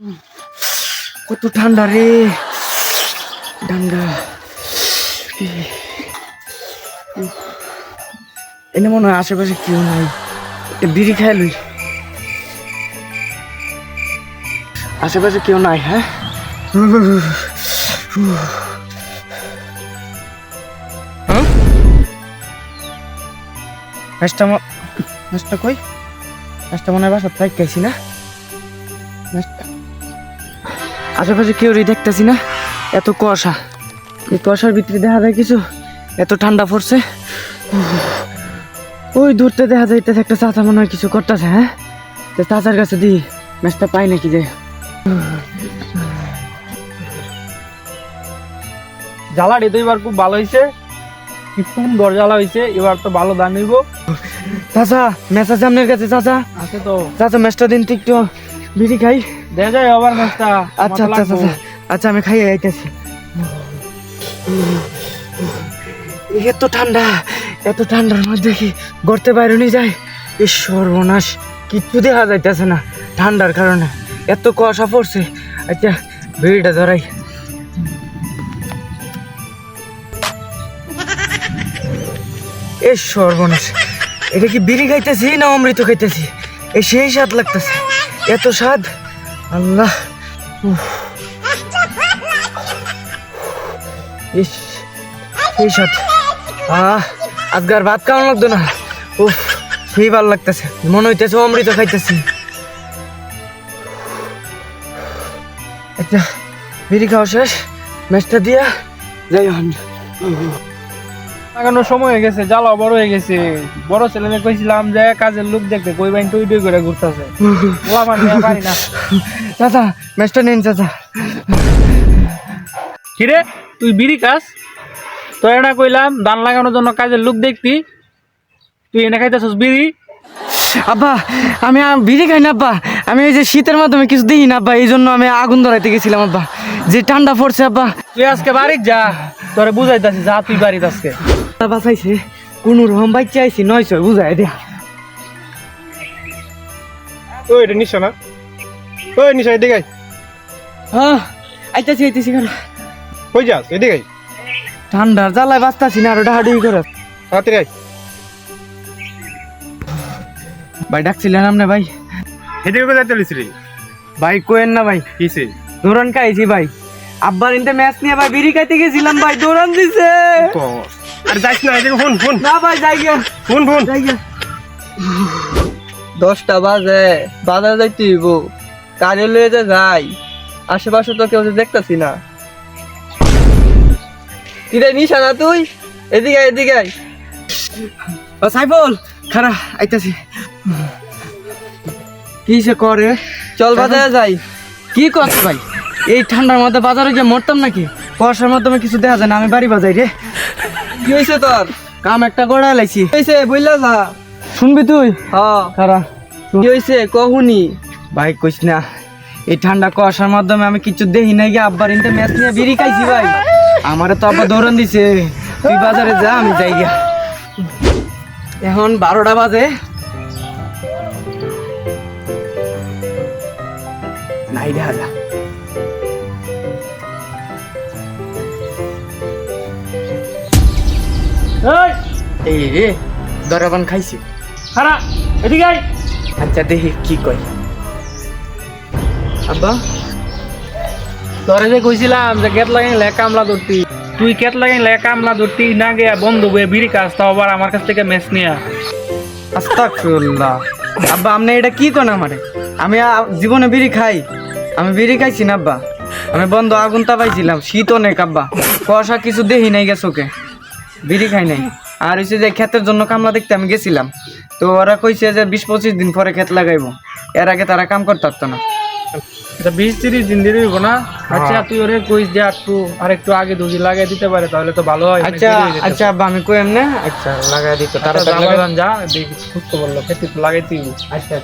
কত ঠান্ডা রে, ঠান্ডা। এনে মনে হয় আশেপাশে কেউ নাই, একটা বিড়ি খাই লই। আশেপাশে কেউ নাই। হ্যাঁ, ম্যাচটা কই? ম্যাচটা মনে হয় বাসার তাই খাইছি না। আশেপাশে কেউ দেখতেছি না, এত কুয়াশা। এই কুয়াশার ভিতরে দেখা যায় কিছু, এত ঠান্ডা পড়ছে। ওই দূরতে দেখা যাইতেছে একটা চাচা মনে হয় কিছু করতেছে। হ্যাঁ, তো চাচার কাছে দিই ম্যাচটা পাই নাকি যে। জ্বালাটি তো এবার খুব ভালো হয়েছে, কি সুন্দর জ্বালা হয়েছে। এবার তো ভালো দাম নিব। চাচা ম্যাচ আছে আপনার কাছে? চাচা আছে তো। চাচা ম্যাচটা দিন তো, একটু বিড়ি খাই। দেখা যায় আবার ম্যাচটা। আচ্ছা আচ্ছা চাচা, আচ্ছা আমি খাই আইতেছি। এত ঠান্ডা, এত ঠান্ডার মধ্যে কি গড়তে বাইরে নিয়ে যায়? এই সর্বনাশ, কিচ্ছু দেখা যাইতেছে না ঠান্ডার কারণে, এত কুয়াশা পড়ছে। আচ্ছা বিড়িটা ধরাই। এই সর্বনাশ, এটা কি বিড়ি খাইতেছি না অমৃত খাইতেছি? এই সেই স্বাদ লাগতেছে, এত স্বাদ। আল্লাহ, ইস সেই স্বাদ। আজকার ভাত খাওয়ানো লাগতো না। উফ, সেই ভালো লাগতেছে, মনে হইতেছে অমৃত খাইতেছি। আচ্ছা বিড়ি খাওয়া শেষ, ম্যাচটা দিয়া যাই। লাগানোর সময় হয়ে গেছে, জ্বালা বড় হয়ে গেছে। বড় ছেলে কইছিলাম যে কাজের লোক দেখতে, কই বাইন টই টই করে ঘুরতেছে। পারি না। চাচা ম্যাচটা নিন চাচা। কিরে তুই বিড়ি খাস? তোর না কইলাম ধান লাগানোর জন্য কাজের লোক দেখতি, তুই এনে খাইতেছিস বিড়ি? আব্বা আমি বিড়ি খাই না আব্বা, আমি এই যে শীতের মাধ্যমে কিছু দিই না আব্বা, এই জন্য আমি আগুন ধরাইতে গেছিলাম আব্বা, যে ঠান্ডা পড়ছে আব্বা। তুই আজকে বাড়ির যা, তোরে বুঝাইতাছি, যা তুই বাড়িতে আজকে। বাঁচাইছে কোনো রকম বাইচে আইছি, 900 বুঝাই দিয়া। ওই এটা নিশা না, ওই নিশা এদিকে আয়। হ্যাঁ আইতাছি আইতাছি করে। কই যাস? এদিকে আয়। ঠান্ডার জ্বালায় বাঁচতাছি না, আরো ডাহাডুহি করে। তাড়াতাড়ি আয়। ভাই ডাকছিলেন আপনি? ভাই এদিকে কোথায় চলিস রে? ভাই কোয়েন না ভাই, কিসে? দৌড়ান খাইছি ভাই। আব্বার ইনতে ম্যাচ নিয়ে ভাই বিড়ি খাইতে গেছিলাম ভাই, দৌড়ান দিছে। আর যাইস না, এদিকে ফোন ফোন না ভাই যাই গিয়া, ফোন ফোন। যাই গিয়া। 10টা বাজে, বাজারে যাইতে হইব। কাজে লয়ে যে যাই, আশেপাশে তো কেউ দেখতেছি না। কিরে নিশা না তুই? এদিকে আয়, এদিকে আয়। ও সাইফুল খারা আইতাছি। কিসে করে? চল বাজারে যাই। কি করছ ভাই? এই ঠান্ডার মধ্যে বাজারে গিয়ে মরতাম নাকি? কুয়াশার মাধ্যমে কিছু দেখা যায় না, আমি বাড়ি বাজাই রে। কি হয়েছে তোর? কাম একটা গড়া লাইছি। কি হয়েছে বললা যা। শুনবি তুই? হ্যাঁ, খারা কি হয়েছে কহুনি? ভাই কইস না, এই ঠান্ডা কুয়াশার মাধ্যমে আমি কিছু দেখি নাই গিয়ে আব্বার ইনতে ম্যাচ নিয়ে বিড়ি খাইছি ভাই। আমারে তো আব্বা দৌড়ান দিছে, তুই বাজারে যা আমি যাই গিয়া। এখন 12টা বাজে, নাই দেখা যা। এই রে দরাবান খাইছি। খারা এদিকে আয়। আচ্ছা দেখি কি কই। আব্বা তোরে যে কইছিলাম যে কেট লাগাইলে কামলা ধরতি, তুই কেট লাগাইলে কামলা ধরতি না গিয়া বন্ধ হয়ে বিড়ি খাস, তাও আবার আমার কাছ থেকে মেস নিয়া। আস্তাগফিরুল্লাহ। আব্বা আপনি এটা কি কোন আমারে? আমি জীবনে বিড়ি খাই? আমি বিড়ি খাইছি না আব্বা, আমি বন্ধ আগুন তাপাইছিলাম। শীত অনেক আব্বা, কুয়াশা কিছু দেখি নাই গেছে ওকে, বিড়ি খাই নাই। আর হচ্ছে যে ক্ষেতের জন্য কামলা দেখতে আমি গেছিলাম, তো ওরা কইছে যে 20-25 দিন পরে ক্ষেত লাগাইবো, এর আগে তারা কাম করতে পারতো না। 20-30 দিন দেরি হইব না? আচ্ছা তুই ওরে কইস যে আর একটু আগে দুজি লাগাই দিতে পারে, তাহলে তো ভালো হয়। আচ্ছা আচ্ছা আব্বা আমি কই এমনে, আচ্ছা লাগাই দিত তারা। যা দেখি সুস্থ বললো, খেতে তো লাগাইতেই। আচ্ছা।